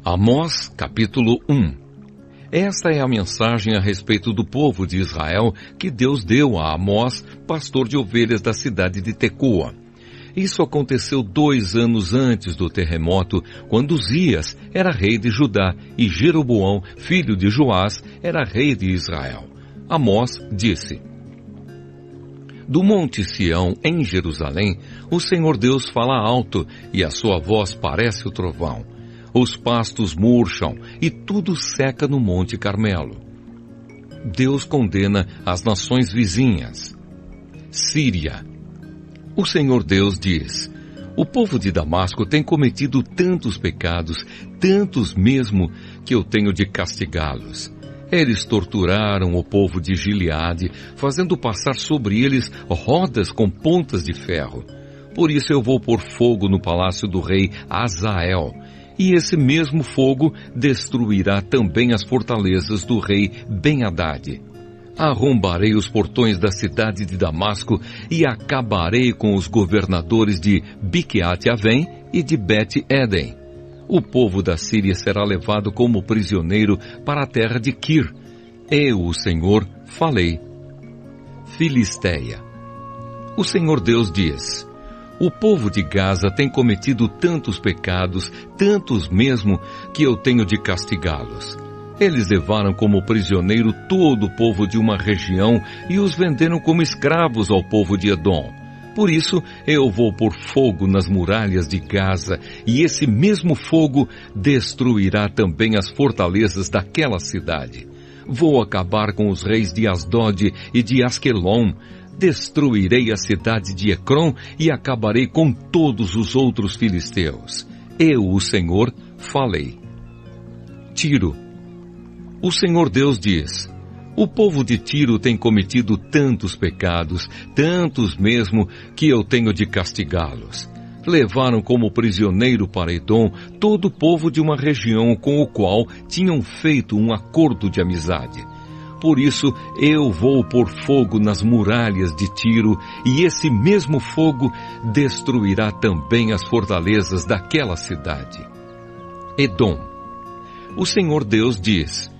Amós, capítulo 1. Esta é a mensagem a respeito do povo de Israel que Deus deu a Amós, pastor de ovelhas da cidade de Tecoa. Isso aconteceu 2 anos antes do terremoto, quando Uzias era rei de Judá e Jeroboão, filho de Joás, era rei de Israel. Amós disse: Do monte Sião, em Jerusalém, o Senhor Deus fala alto e a sua voz parece o trovão. Os pastos murcham e tudo seca no Monte Carmelo. Deus condena as nações vizinhas. Síria. O Senhor Deus diz: O povo de Damasco tem cometido tantos pecados, tantos mesmo, que eu tenho de castigá-los. Eles torturaram o povo de Gileade, fazendo passar sobre eles rodas com pontas de ferro. Por isso eu vou pôr fogo no palácio do rei Hazael, e esse mesmo fogo destruirá também as fortalezas do rei Ben-Hadad. Arrombarei os portões da cidade de Damasco e acabarei com os governadores de Biquiat-Avém e de Bet-Edem. O povo da Síria será levado como prisioneiro para a terra de Quir. Eu, o Senhor, falei. Filisteia. O Senhor Deus diz: O povo de Gaza tem cometido tantos pecados, tantos mesmo, que eu tenho de castigá-los. Eles levaram como prisioneiro todo o povo de uma região e os venderam como escravos ao povo de Edom. Por isso, eu vou pôr fogo nas muralhas de Gaza, e esse mesmo fogo destruirá também as fortalezas daquela cidade. Vou acabar com os reis de Asdod e de Asquelon. Destruirei a cidade de Ecrom e acabarei com todos os outros filisteus. Eu, o Senhor, falei. Tiro. O Senhor Deus diz: O povo de Tiro tem cometido tantos pecados, tantos mesmo, que eu tenho de castigá-los. Levaram como prisioneiro para Edom todo o povo de uma região com o qual tinham feito um acordo de amizade. Por isso eu vou pôr fogo nas muralhas de Tiro, e esse mesmo fogo destruirá também as fortalezas daquela cidade. Edom. O Senhor Deus diz: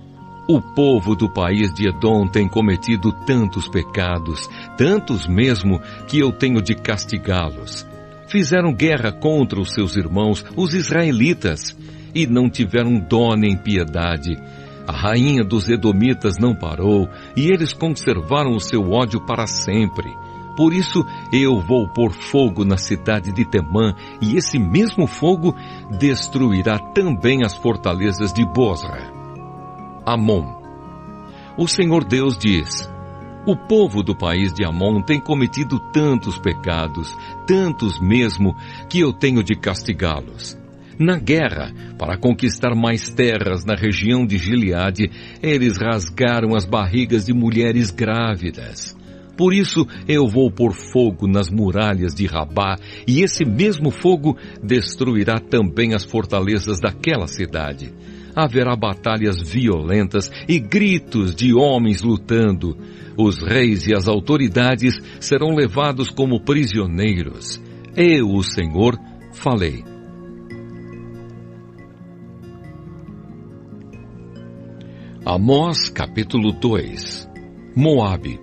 O povo do país de Edom tem cometido tantos pecados, tantos mesmo, que eu tenho de castigá-los. Fizeram guerra contra os seus irmãos, os israelitas, e não tiveram dó nem piedade. A rainha dos edomitas não parou, e eles conservaram o seu ódio para sempre. Por isso eu vou pôr fogo na cidade de Temã, e esse mesmo fogo destruirá também as fortalezas de Bosra. Amon. O Senhor Deus diz: O povo do país de Amon tem cometido tantos pecados, tantos mesmo, que eu tenho de castigá-los. Na guerra, para conquistar mais terras na região de Gileade, eles rasgaram as barrigas de mulheres grávidas. Por isso eu vou pôr fogo nas muralhas de Rabá, e esse mesmo fogo destruirá também as fortalezas daquela cidade. Haverá batalhas violentas e gritos de homens lutando. Os reis e as autoridades serão levados como prisioneiros. Eu, o Senhor, falei. Amós, capítulo 2. Moabe.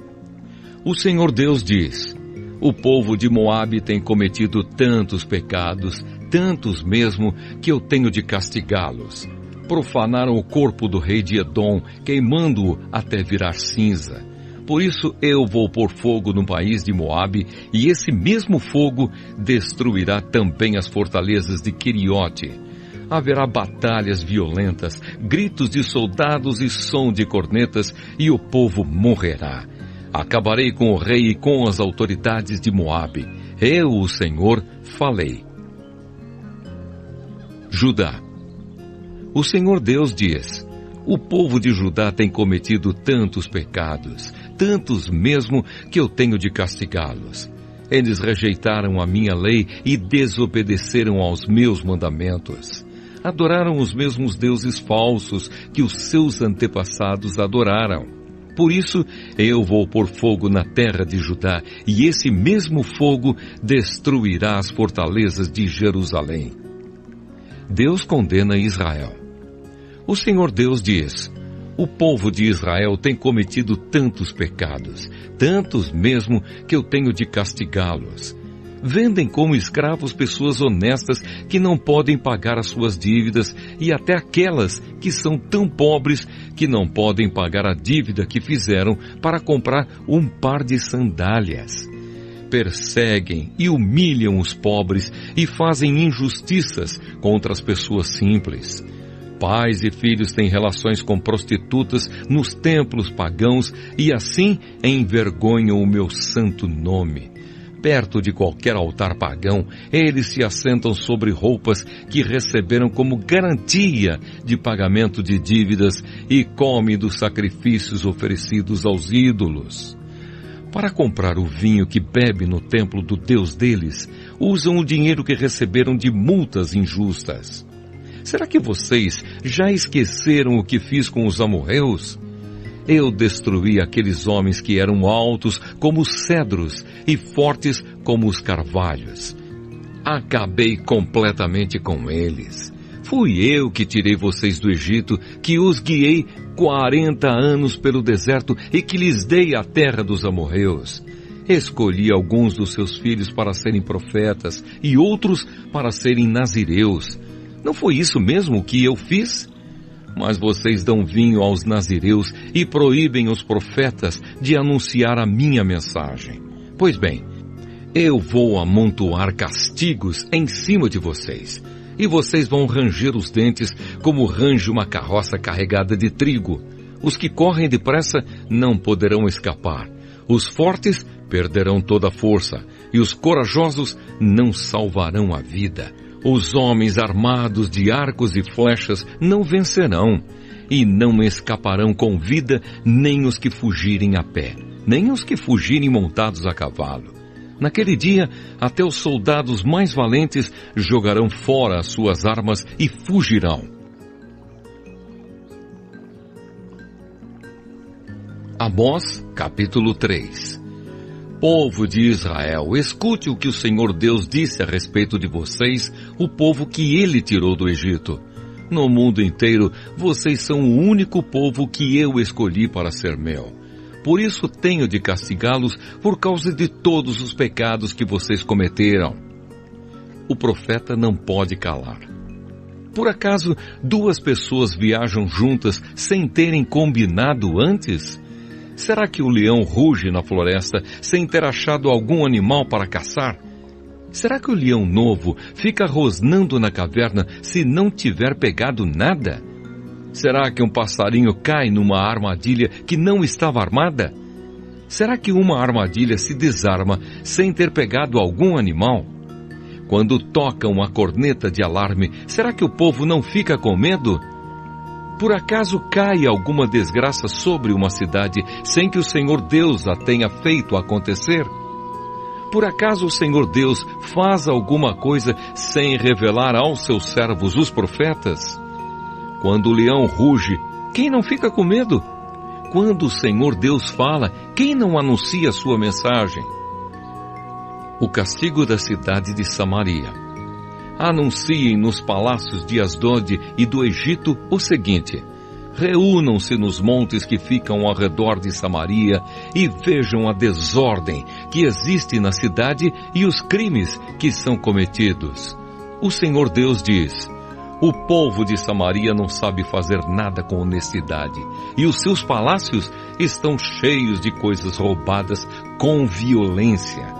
O Senhor Deus diz: O povo de Moabe tem cometido tantos pecados, tantos mesmo, que eu tenho de castigá-los. Profanaram o corpo do rei de Edom, queimando-o até virar cinza. Por isso eu vou pôr fogo no país de Moabe, e esse mesmo fogo destruirá também as fortalezas de Queriote. Haverá batalhas violentas, gritos de soldados e som de cornetas, e o povo morrerá. Acabarei com o rei e com as autoridades de Moabe. Eu, o Senhor, falei. Judá. O Senhor Deus diz: O povo de Judá tem cometido tantos pecados, tantos mesmo, que eu tenho de castigá-los. Eles rejeitaram a minha lei e desobedeceram aos meus mandamentos. Adoraram os mesmos deuses falsos que os seus antepassados adoraram. Por isso, eu vou pôr fogo na terra de Judá, e esse mesmo fogo destruirá as fortalezas de Jerusalém. Deus condena Israel. O Senhor Deus diz: o povo de Israel tem cometido tantos pecados, tantos mesmo, que eu tenho de castigá-los. Vendem como escravos pessoas honestas que não podem pagar as suas dívidas e até aquelas que são tão pobres que não podem pagar a dívida que fizeram para comprar um par de sandálias. Perseguem e humilham os pobres e fazem injustiças contra as pessoas simples. Pais e filhos têm relações com prostitutas nos templos pagãos e assim envergonham o meu santo nome. Perto de qualquer altar pagão, eles se assentam sobre roupas que receberam como garantia de pagamento de dívidas e comem dos sacrifícios oferecidos aos ídolos. Para comprar o vinho que bebe no templo do Deus deles, usam o dinheiro que receberam de multas injustas. Será que vocês já esqueceram o que fiz com os amorreus? Eu destruí aqueles homens que eram altos como os cedros e fortes como os carvalhos. Acabei completamente com eles. Fui eu que tirei vocês do Egito, que os guiei 40 anos pelo deserto e que lhes dei a terra dos amorreus. Escolhi alguns dos seus filhos para serem profetas e outros para serem nazireus. Não foi isso mesmo que eu fiz? Mas vocês dão vinho aos nazireus e proíbem os profetas de anunciar a minha mensagem. Pois bem, eu vou amontoar castigos em cima de vocês, e vocês vão ranger os dentes como range uma carroça carregada de trigo. Os que correm depressa não poderão escapar. Os fortes perderão toda a força, e os corajosos não salvarão a vida. Os homens armados de arcos e flechas não vencerão, e não escaparão com vida nem os que fugirem a pé, nem os que fugirem montados a cavalo. Naquele dia, até os soldados mais valentes jogarão fora as suas armas e fugirão. Amós, capítulo 3. Povo de Israel, escute o que o Senhor Deus disse a respeito de vocês, o povo que Ele tirou do Egito. No mundo inteiro, vocês são o único povo que eu escolhi para ser meu. Por isso tenho de castigá-los por causa de todos os pecados que vocês cometeram. O profeta não pode calar. Por acaso, duas pessoas viajam juntas sem terem combinado antes? Será que o leão ruge na floresta sem ter achado algum animal para caçar? Será que o leão novo fica rosnando na caverna se não tiver pegado nada? Será que um passarinho cai numa armadilha que não estava armada? Será que uma armadilha se desarma sem ter pegado algum animal? Quando tocam a corneta de alarme, será que o povo não fica com medo? Por acaso cai alguma desgraça sobre uma cidade sem que o Senhor Deus a tenha feito acontecer? Por acaso o Senhor Deus faz alguma coisa sem revelar aos seus servos os profetas? Quando o leão ruge, quem não fica com medo? Quando o Senhor Deus fala, quem não anuncia sua mensagem? O castigo da cidade de Samaria. Anunciem nos palácios de Asdod e do Egito o seguinte: reúnam-se nos montes que ficam ao redor de Samaria e vejam a desordem que existe na cidade e os crimes que são cometidos. O Senhor Deus diz: o povo de Samaria não sabe fazer nada com honestidade, e os seus palácios estão cheios de coisas roubadas com violência.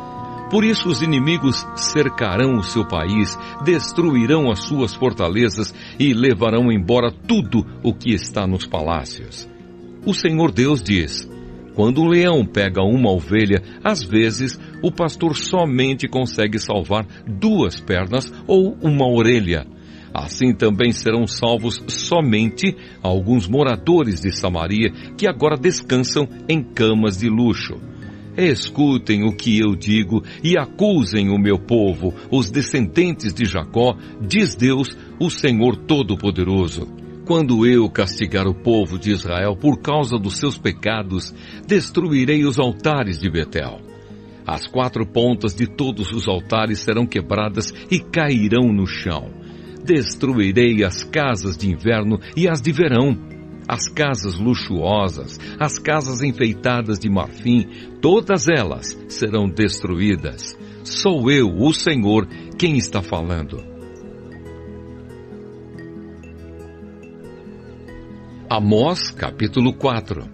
Por isso os inimigos cercarão o seu país, destruirão as suas fortalezas e levarão embora tudo o que está nos palácios. O Senhor Deus diz: quando o leão pega uma ovelha, às vezes o pastor somente consegue salvar 2 pernas ou uma orelha. Assim também serão salvos somente alguns moradores de Samaria que agora descansam em camas de luxo. Escutem o que eu digo e acusem o meu povo, os descendentes de Jacó, diz Deus, o Senhor Todo-Poderoso. Quando eu castigar o povo de Israel por causa dos seus pecados, destruirei os altares de Betel. As 4 pontas de todos os altares serão quebradas e cairão no chão. Destruirei as casas de inverno e as de verão, as casas luxuosas, as casas enfeitadas de marfim, todas elas serão destruídas. Sou eu, o Senhor, quem está falando. Amós, capítulo 4.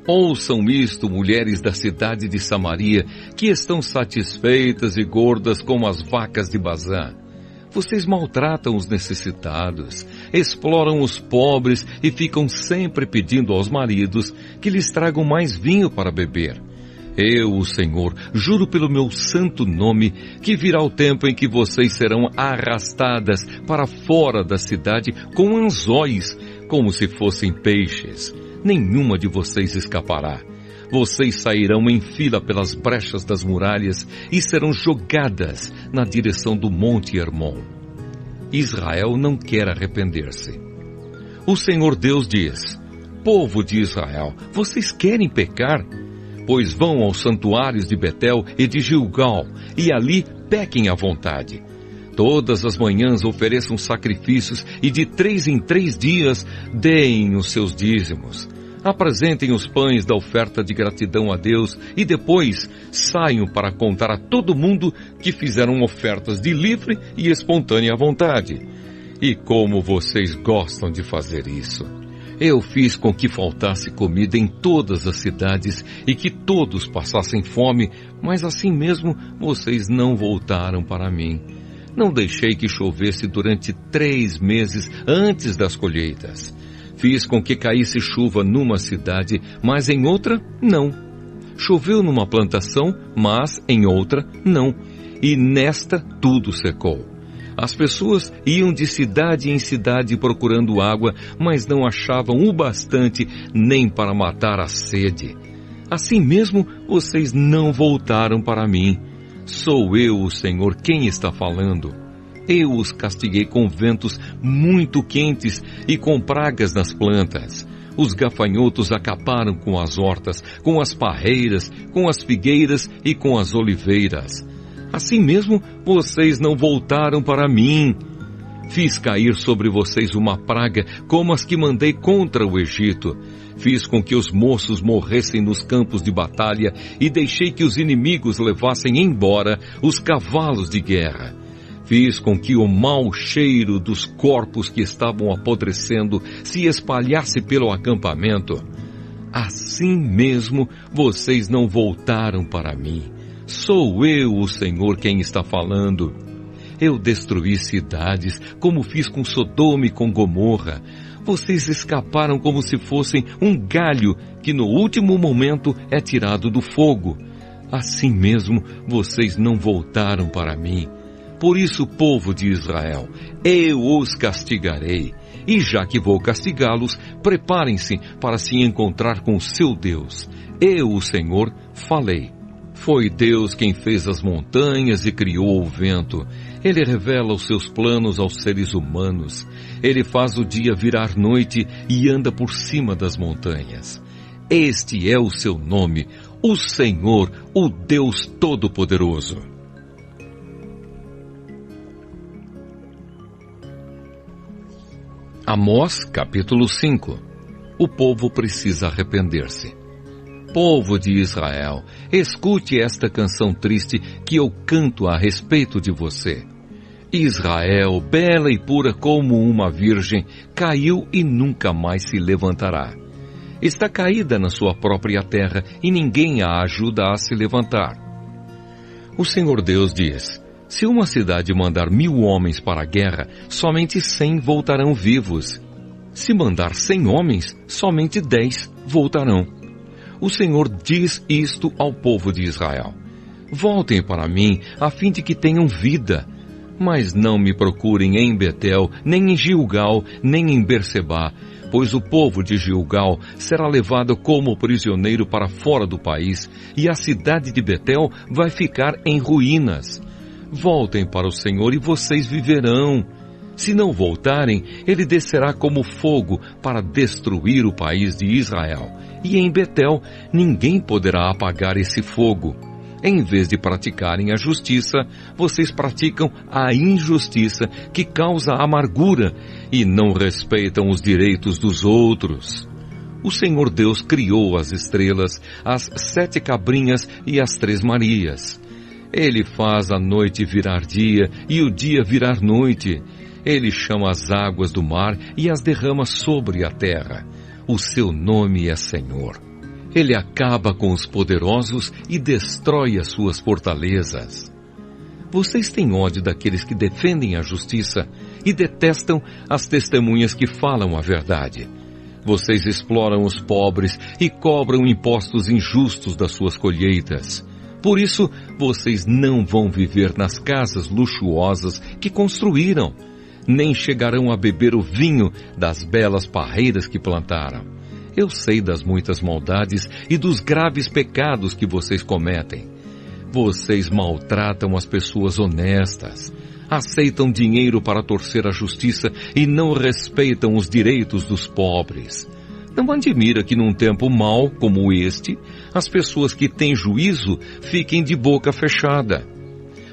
Ouçam isto, mulheres da cidade de Samaria, que estão satisfeitas e gordas como as vacas de Bazã. Vocês maltratam os necessitados, exploram os pobres e ficam sempre pedindo aos maridos que lhes tragam mais vinho para beber. Eu, o Senhor, juro pelo meu santo nome que virá o tempo em que vocês serão arrastadas para fora da cidade com anzóis, como se fossem peixes. Nenhuma de vocês escapará. Vocês sairão em fila pelas brechas das muralhas e serão jogadas na direção do Monte Hermon. Israel não quer arrepender-se. O Senhor Deus diz: povo de Israel, vocês querem pecar? Pois vão aos santuários de Betel e de Gilgal, e ali pequem à vontade. Todas as manhãs ofereçam sacrifícios e de 3 em 3 dias deem os seus dízimos. Apresentem os pães da oferta de gratidão a Deus e depois saiam para contar a todo mundo que fizeram ofertas de livre e espontânea vontade. E como vocês gostam de fazer isso! Eu fiz com que faltasse comida em todas as cidades e que todos passassem fome, mas assim mesmo vocês não voltaram para mim. Não deixei que chovesse durante 3 meses antes das colheitas. Fiz com que caísse chuva numa cidade, mas em outra, não. Choveu numa plantação, mas em outra, não. E nesta tudo secou. As pessoas iam de cidade em cidade procurando água, mas não achavam o bastante nem para matar a sede. Assim mesmo, vocês não voltaram para mim. Sou eu, o Senhor, quem está falando. Eu os castiguei com ventos muito quentes e com pragas nas plantas. Os gafanhotos acabaram com as hortas, com as parreiras, com as figueiras e com as oliveiras. Assim mesmo, vocês não voltaram para mim. Fiz cair sobre vocês uma praga como as que mandei contra o Egito. Fiz com que os moços morressem nos campos de batalha e deixei que os inimigos levassem embora os cavalos de guerra. Fiz com que o mau cheiro dos corpos que estavam apodrecendo se espalhasse pelo acampamento. Assim mesmo, vocês não voltaram para mim. Sou eu, o Senhor, quem está falando. Eu destruí cidades, como fiz com Sodoma e com Gomorra. Vocês escaparam como se fossem um galho que no último momento é tirado do fogo. Assim mesmo, vocês não voltaram para mim. Por isso, povo de Israel, eu os castigarei. E já que vou castigá-los, preparem-se para se encontrar com o seu Deus. Eu, o Senhor, falei. Foi Deus quem fez as montanhas e criou o vento. Ele revela os seus planos aos seres humanos. Ele faz o dia virar noite e anda por cima das montanhas. Este é o seu nome, o Senhor, o Deus Todo-Poderoso. Amós, capítulo 5. O povo precisa arrepender-se. Povo de Israel, escute esta canção triste que eu canto a respeito de você. Israel, bela e pura como uma virgem, caiu e nunca mais se levantará. Está caída na sua própria terra e ninguém a ajuda a se levantar. O Senhor Deus diz: se uma cidade mandar 1000 homens para a guerra, somente 100 voltarão vivos. Se mandar 100 homens, somente 10 voltarão. O Senhor diz isto ao povo de Israel: voltem para mim, a fim de que tenham vida. Mas não me procurem em Betel, nem em Gilgal, nem em Bersebá, pois o povo de Gilgal será levado como prisioneiro para fora do país, e a cidade de Betel vai ficar em ruínas. Voltem para o Senhor e vocês viverão. Se não voltarem, ele descerá como fogo para destruir o país de Israel. E em Betel ninguém poderá apagar esse fogo. Em vez de praticarem a justiça, vocês praticam a injustiça, que causa amargura, e não respeitam os direitos dos outros. O Senhor Deus criou as estrelas, as 7 cabrinhas e as 3 Marias. Ele faz a noite virar dia e o dia virar noite. Ele chama as águas do mar e as derrama sobre a terra. O seu nome é Senhor. Ele acaba com os poderosos e destrói as suas fortalezas. Vocês têm ódio daqueles que defendem a justiça e detestam as testemunhas que falam a verdade. Vocês exploram os pobres e cobram impostos injustos das suas colheitas. Por isso, vocês não vão viver nas casas luxuosas que construíram, nem chegarão a beber o vinho das belas parreiras que plantaram. Eu sei das muitas maldades e dos graves pecados que vocês cometem. Vocês maltratam as pessoas honestas, aceitam dinheiro para torcer a justiça e não respeitam os direitos dos pobres. Não admira que num tempo mau como este, as pessoas que têm juízo fiquem de boca fechada.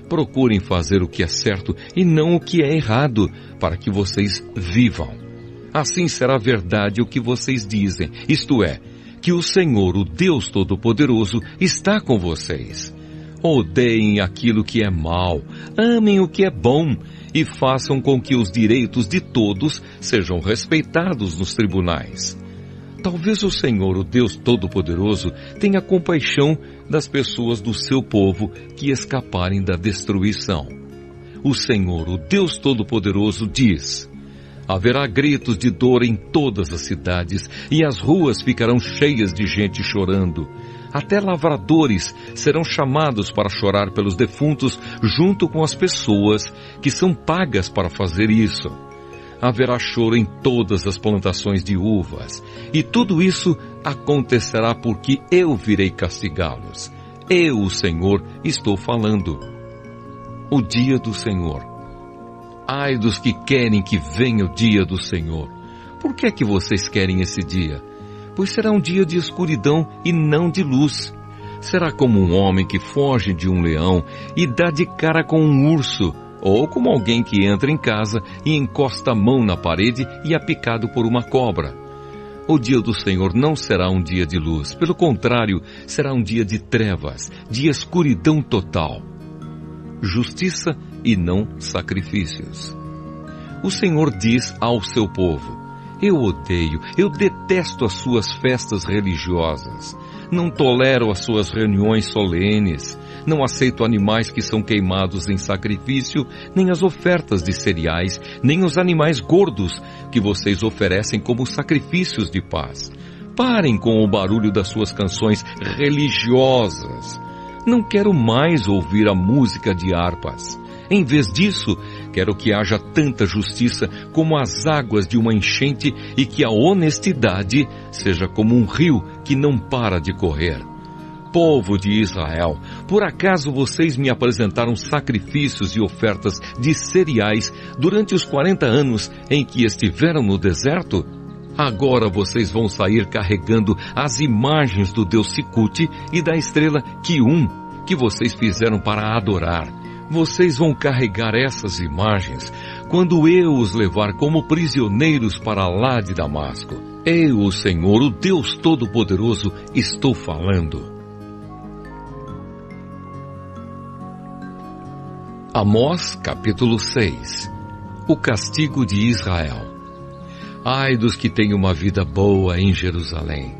Procurem fazer o que é certo e não o que é errado, para que vocês vivam. Assim será verdade o que vocês dizem, isto é, que o Senhor, o Deus Todo-Poderoso, está com vocês. Odeiem aquilo que é mal, amem o que é bom e façam com que os direitos de todos sejam respeitados nos tribunais. Talvez o Senhor, o Deus Todo-Poderoso, tenha compaixão das pessoas do seu povo que escaparem da destruição. O Senhor, o Deus Todo-Poderoso, diz: haverá gritos de dor em todas as cidades, e as ruas ficarão cheias de gente chorando. Até lavradores serão chamados para chorar pelos defuntos, junto com as pessoas que são pagas para fazer isso. Haverá choro em todas as plantações de uvas, e tudo isso acontecerá porque eu virei castigá-los. Eu, o Senhor, estou falando. O dia do Senhor. Ai dos que querem que venha o dia do Senhor. Por que é que vocês querem esse dia? Pois será um dia de escuridão e não de luz. Será como um homem que foge de um leão e dá de cara com um urso, ou como alguém que entra em casa e encosta a mão na parede e é picado por uma cobra. O dia do Senhor não será um dia de luz, pelo contrário, será um dia de trevas, de escuridão total. Justiça e não sacrifícios. O Senhor diz ao seu povo: eu detesto as suas festas religiosas, não tolero as suas reuniões solenes, não aceito animais que são queimados em sacrifício, nem as ofertas de cereais, nem os animais gordos que vocês oferecem como sacrifícios de paz. Parem com o barulho das suas canções religiosas. Não quero mais ouvir a música de harpas. Em vez disso, quero que haja tanta justiça como as águas de uma enchente e que a honestidade seja como um rio que não para de correr. Povo de Israel, por acaso vocês me apresentaram sacrifícios e ofertas de cereais durante os 40 anos em que estiveram no deserto? Agora vocês vão sair carregando as imagens do deus Sicute e da estrela Quium, que vocês fizeram para adorar. Vocês vão carregar essas imagens quando eu os levar como prisioneiros para lá de Damasco. Eu, o Senhor, o Deus Todo-Poderoso, estou falando. Amós, capítulo 6. O castigo de Israel. Ai dos que têm uma vida boa em Jerusalém.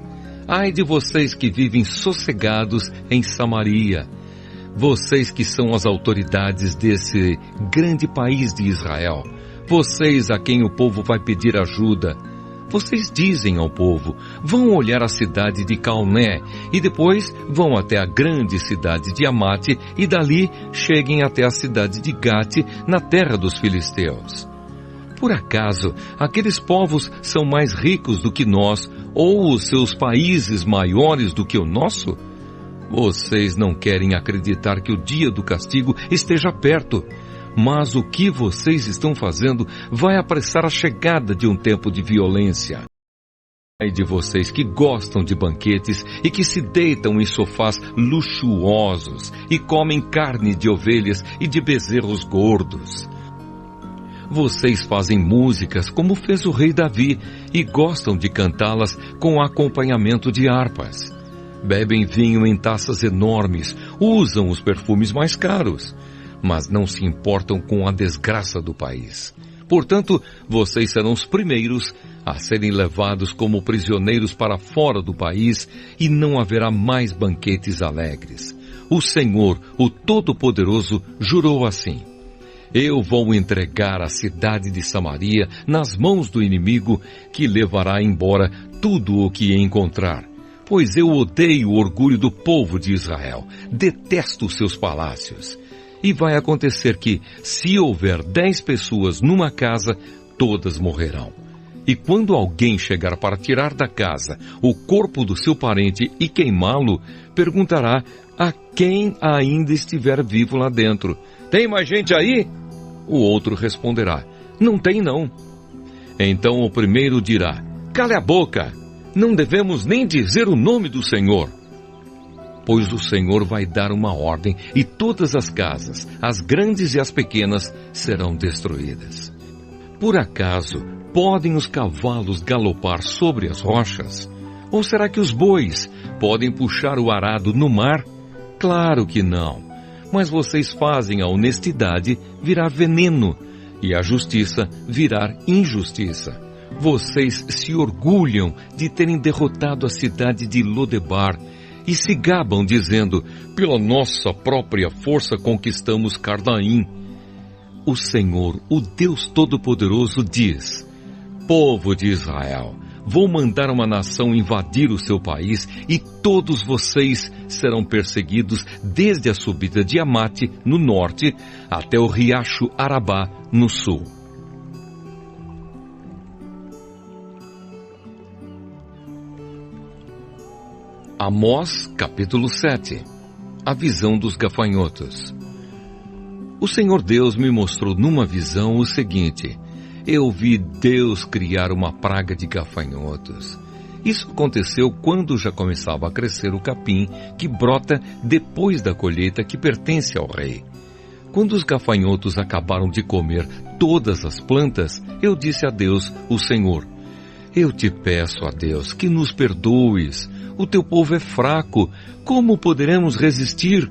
Ai de vocês que vivem sossegados em Samaria. Vocês que são as autoridades desse grande país de Israel. Vocês a quem o povo vai pedir ajuda. Vocês dizem ao povo: vão olhar a cidade de Calné e depois vão até a grande cidade de Amate e dali cheguem até a cidade de Gate, na terra dos filisteus. Por acaso, aqueles povos são mais ricos do que nós, ou os seus países maiores do que o nosso? Vocês não querem acreditar que o dia do castigo esteja perto, mas o que vocês estão fazendo vai apressar a chegada de um tempo de violência. Ai de vocês que gostam de banquetes e que se deitam em sofás luxuosos e comem carne de ovelhas e de bezerros gordos. Vocês fazem músicas como fez o rei Davi e gostam de cantá-las com acompanhamento de harpas. Bebem vinho em taças enormes, usam os perfumes mais caros, mas não se importam com a desgraça do país. Portanto, vocês serão os primeiros a serem levados como prisioneiros para fora do país e não haverá mais banquetes alegres. O Senhor, o Todo-Poderoso, jurou assim: eu vou entregar a cidade de Samaria nas mãos do inimigo, que levará embora tudo o que encontrar. Pois eu odeio o orgulho do povo de Israel, detesto os seus palácios. E vai acontecer que, se houver 10 pessoas numa casa, todas morrerão. E quando alguém chegar para tirar da casa o corpo do seu parente e queimá-lo, perguntará a quem ainda estiver vivo lá dentro: tem mais gente aí? O outro responderá: não tem não. Então o primeiro dirá: cale a boca, não devemos nem dizer o nome do Senhor. Pois o Senhor vai dar uma ordem e todas as casas, as grandes e as pequenas, serão destruídas. Por acaso podem os cavalos galopar sobre as rochas? Ou será que os bois podem puxar o arado no mar? Claro que não. Mas vocês fazem a honestidade virar veneno e a justiça virar injustiça. Vocês se orgulham de terem derrotado a cidade de Lodebar e se gabam dizendo: pela nossa própria força conquistamos Carnaim. O Senhor, o Deus Todo-Poderoso, diz: povo de Israel, vou mandar uma nação invadir o seu país e todos vocês serão perseguidos desde a subida de Amate, no norte, até o riacho Arabá, no sul. Amós, capítulo 7. A visão dos gafanhotos. O Senhor Deus me mostrou numa visão o seguinte: eu vi Deus criar uma praga de gafanhotos. Isso aconteceu quando já começava a crescer o capim que brota depois da colheita que pertence ao rei. Quando os gafanhotos acabaram de comer todas as plantas, eu disse a Deus, o Senhor: eu te peço, a Deus, que nos perdoes. O teu povo é fraco, como poderemos resistir?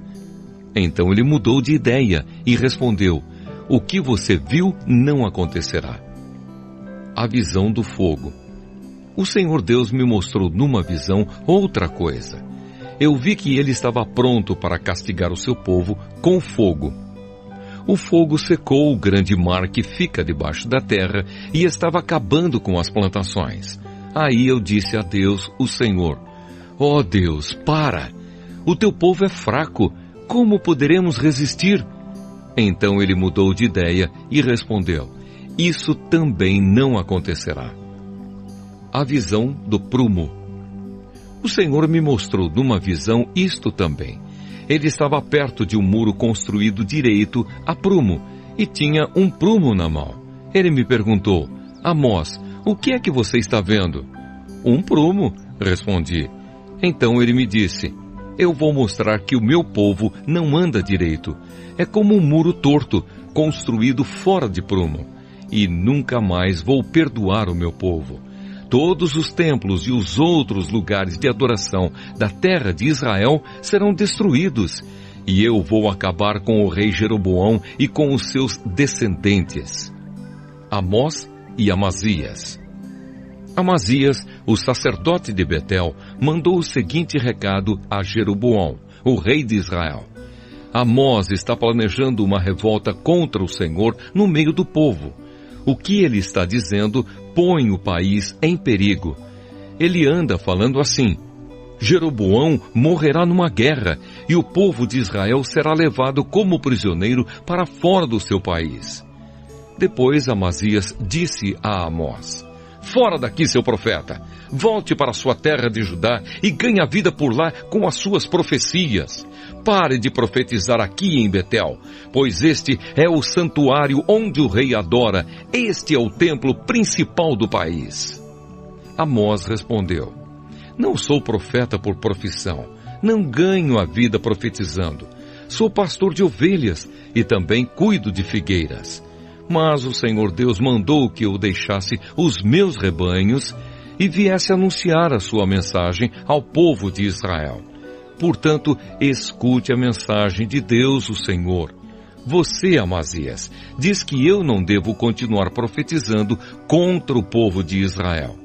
Então ele mudou de ideia e respondeu: o que você viu não acontecerá. A visão do fogo. O Senhor Deus me mostrou numa visão outra coisa. Eu vi que ele estava pronto para castigar o seu povo com fogo. O fogo secou o grande mar que fica debaixo da terra e estava acabando com as plantações. Aí eu disse a Deus, o Senhor: ó Deus, para! O teu povo é fraco, como poderemos resistir? Então ele mudou de ideia e respondeu: isso também não acontecerá. A visão do prumo. O Senhor me mostrou numa visão isto também. Ele estava perto de um muro construído direito a prumo e tinha um prumo na mão. Ele me perguntou: Amós, o que é que você está vendo? Um prumo, respondi. Então ele me disse: eu vou mostrar que o meu povo não anda direito. É como um muro torto, construído fora de prumo. E nunca mais vou perdoar o meu povo. Todos os templos e os outros lugares de adoração da terra de Israel serão destruídos. E eu vou acabar com o rei Jeroboão e com os seus descendentes. Amós e Amazias. Amazias, o sacerdote de Betel, mandou o seguinte recado a Jeroboão, o rei de Israel: Amós está planejando uma revolta contra o Senhor no meio do povo. O que ele está dizendo põe o país em perigo. Ele anda falando assim: Jeroboão morrerá numa guerra e o povo de Israel será levado como prisioneiro para fora do seu país. Depois Amazias disse a Amós: fora daqui, seu profeta! Volte para sua terra de Judá e ganhe a vida por lá com as suas profecias. Pare de profetizar aqui em Betel, pois este é o santuário onde o rei adora. Este é o templo principal do país. Amós respondeu: Não sou profeta por profissão, não ganho a vida profetizando. Sou pastor de ovelhas e também cuido de figueiras. Mas o Senhor Deus mandou que eu deixasse os meus rebanhos e viesse anunciar a sua mensagem ao povo de Israel. Portanto, escute a mensagem de Deus, o Senhor. Você, Amazias, diz que eu não devo continuar profetizando contra o povo de Israel.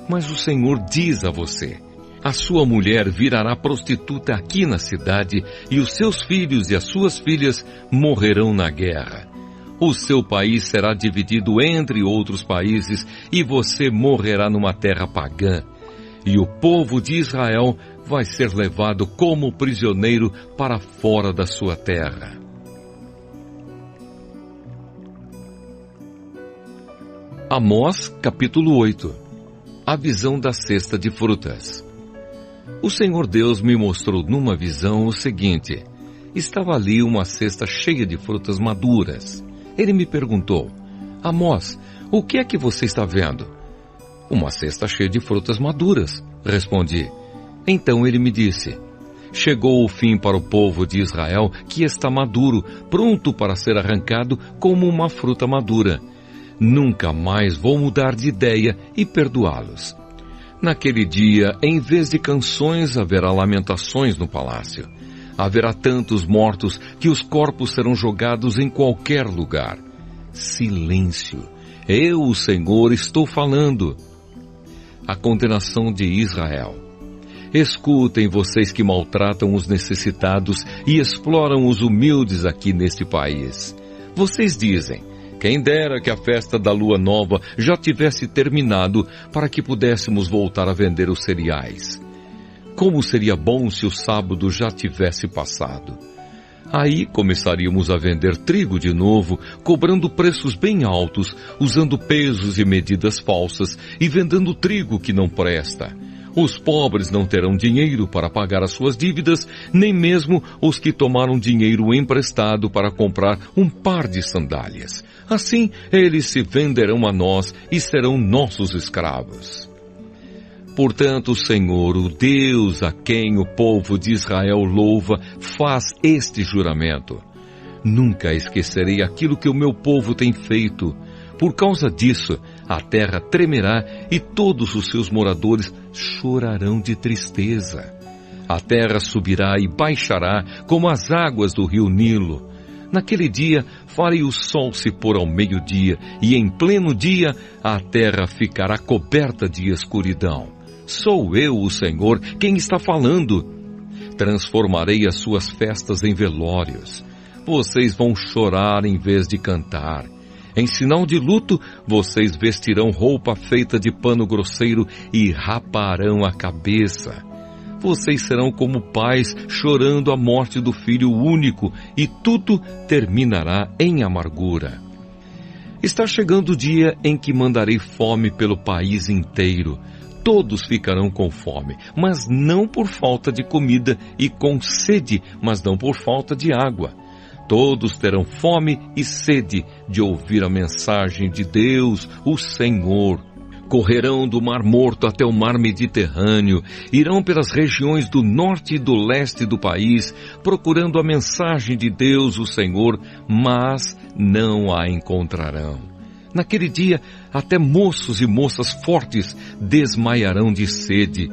Mas o Senhor diz a você: a sua mulher virará prostituta aqui na cidade e os seus filhos e as suas filhas morrerão na guerra. O seu país será dividido entre outros países e você morrerá numa terra pagã. E o povo de Israel vai ser levado como prisioneiro para fora da sua terra. Amós, capítulo 8. A visão da cesta de frutas. O Senhor Deus me mostrou numa visão o seguinte: estava ali uma cesta cheia de frutas maduras. Ele me perguntou: Amós, o que é que você está vendo? Uma cesta cheia de frutas maduras, respondi. Então ele me disse: chegou o fim para o povo de Israel, que está maduro, pronto para ser arrancado como uma fruta madura. Nunca mais vou mudar de ideia e perdoá-los. Naquele dia, em vez de canções, haverá lamentações no palácio. Haverá tantos mortos que os corpos serão jogados em qualquer lugar. Silêncio. Eu, o Senhor, estou falando. A condenação de Israel. Escutem, vocês que maltratam os necessitados e exploram os humildes aqui neste país. Vocês dizem: quem dera que a festa da lua nova já tivesse terminado para que pudéssemos voltar a vender os cereais. Como seria bom se o sábado já tivesse passado. Aí começaríamos a vender trigo de novo, cobrando preços bem altos, usando pesos e medidas falsas e vendendo trigo que não presta. Os pobres não terão dinheiro para pagar as suas dívidas, nem mesmo os que tomaram dinheiro emprestado para comprar um par de sandálias. Assim, eles se venderão a nós e serão nossos escravos. Portanto, o Senhor, o Deus a quem o povo de Israel louva, faz este juramento: nunca esquecerei aquilo que o meu povo tem feito. Por causa disso, a terra tremerá e todos os seus moradores chorarão de tristeza. A terra subirá e baixará como as águas do rio Nilo. Naquele dia, farei o sol se pôr ao meio-dia, e em pleno dia a terra ficará coberta de escuridão. Sou eu, o Senhor, quem está falando. Transformarei as suas festas em velórios. Vocês vão chorar em vez de cantar. Em sinal de luto, vocês vestirão roupa feita de pano grosseiro e raparão a cabeça. Vocês serão como pais chorando a morte do filho único, e tudo terminará em amargura. Está chegando o dia em que mandarei fome pelo país inteiro. Todos ficarão com fome, mas não por falta de comida, e com sede, mas não por falta de água. Todos terão fome e sede de ouvir a mensagem de Deus, o Senhor. Correrão do Mar Morto até o Mar Mediterrâneo, irão pelas regiões do norte e do leste do país, procurando a mensagem de Deus, o Senhor, mas não a encontrarão. Naquele dia, até moços e moças fortes desmaiarão de sede.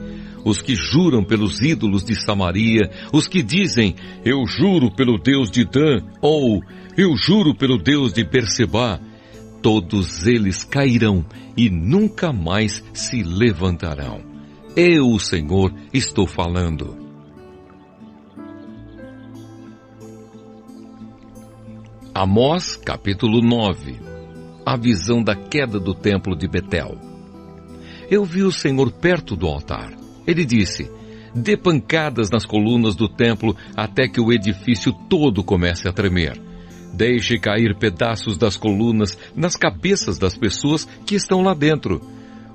Os que juram pelos ídolos de Samaria, os que dizem: eu juro pelo Deus de Dan, ou eu juro pelo Deus de Berseba, todos eles cairão e nunca mais se levantarão. Eu, o Senhor, estou falando. Amós, capítulo 9. A visão da queda do templo de Betel. Eu vi o Senhor perto do altar. Ele disse: dê pancadas nas colunas do templo até que o edifício todo comece a tremer. Deixe cair pedaços das colunas nas cabeças das pessoas que estão lá dentro.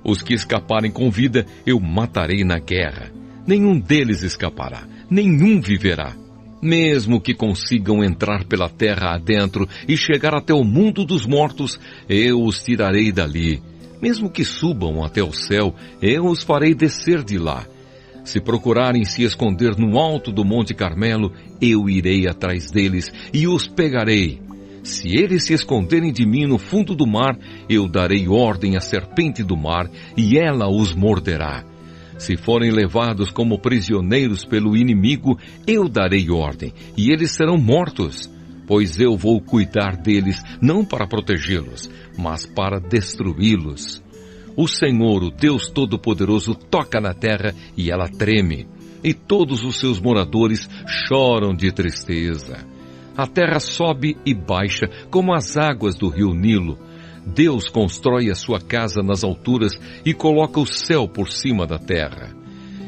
Os que escaparem com vida eu matarei na guerra. Nenhum deles escapará, nenhum viverá. Mesmo que consigam entrar pela terra adentro e chegar até o mundo dos mortos, eu os tirarei dali. Mesmo que subam até o céu, eu os farei descer de lá. Se procurarem se esconder no alto do Monte Carmelo, eu irei atrás deles e os pegarei. Se eles se esconderem de mim no fundo do mar, eu darei ordem à serpente do mar e ela os morderá. Se forem levados como prisioneiros pelo inimigo, eu darei ordem e eles serão mortos. Pois eu vou cuidar deles, não para protegê-los, mas para destruí-los. O Senhor, o Deus Todo-Poderoso, toca na terra e ela treme, e todos os seus moradores choram de tristeza. A terra sobe e baixa como as águas do rio Nilo. Deus constrói a sua casa nas alturas e coloca o céu por cima da terra.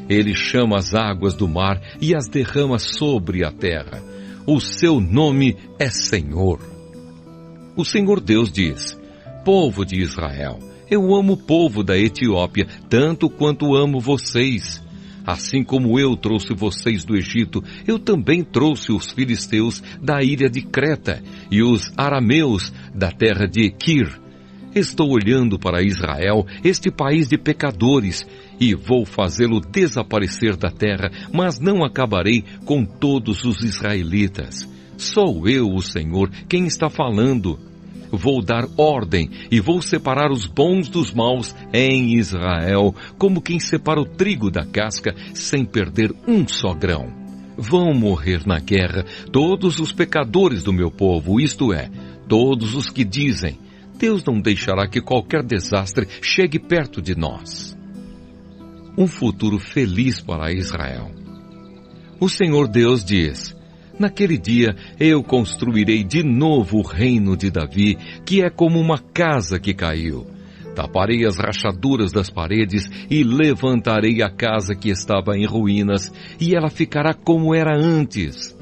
Ele chama as águas do mar e as derrama sobre a terra. O seu nome é Senhor. O Senhor Deus diz: povo de Israel, eu amo o povo da Etiópia, tanto quanto amo vocês. Assim como eu trouxe vocês do Egito, eu também trouxe os filisteus da ilha de Creta e os arameus da terra de Quir. Estou olhando para Israel, este país de pecadores, e vou fazê-lo desaparecer da terra, mas não acabarei com todos os israelitas. Sou eu, o Senhor, quem está falando. Vou dar ordem e vou separar os bons dos maus em Israel, como quem separa o trigo da casca sem perder um só grão. Vão morrer na guerra todos os pecadores do meu povo, isto é, todos os que dizem: Deus não deixará que qualquer desastre chegue perto de nós. Um futuro feliz para Israel. O Senhor Deus diz: naquele dia eu construirei de novo o reino de Davi, que é como uma casa que caiu. Taparei as rachaduras das paredes e levantarei a casa que estava em ruínas, e ela ficará como era antes.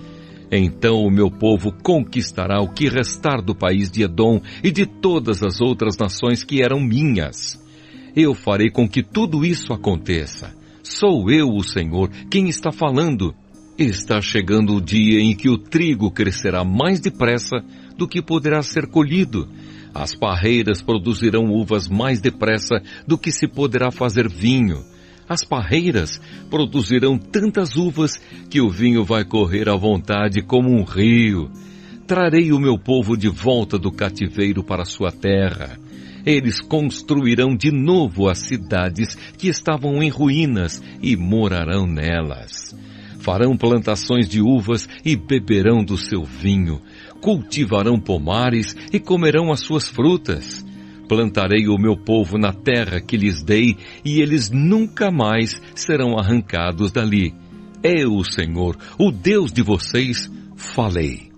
Então o meu povo conquistará o que restar do país de Edom e de todas as outras nações que eram minhas. Eu farei com que tudo isso aconteça. Sou eu, o Senhor, quem está falando. Está chegando o dia em que o trigo crescerá mais depressa do que poderá ser colhido. As parreiras produzirão uvas mais depressa do que se poderá fazer vinho. As parreiras produzirão tantas uvas que o vinho vai correr à vontade como um rio. Trarei o meu povo de volta do cativeiro para sua terra. Eles construirão de novo as cidades que estavam em ruínas e morarão nelas. Farão plantações de uvas e beberão do seu vinho. Cultivarão pomares e comerão as suas frutas. Plantarei o meu povo na terra que lhes dei, e eles nunca mais serão arrancados dali. Eu, o Senhor, o Deus de vocês, falei.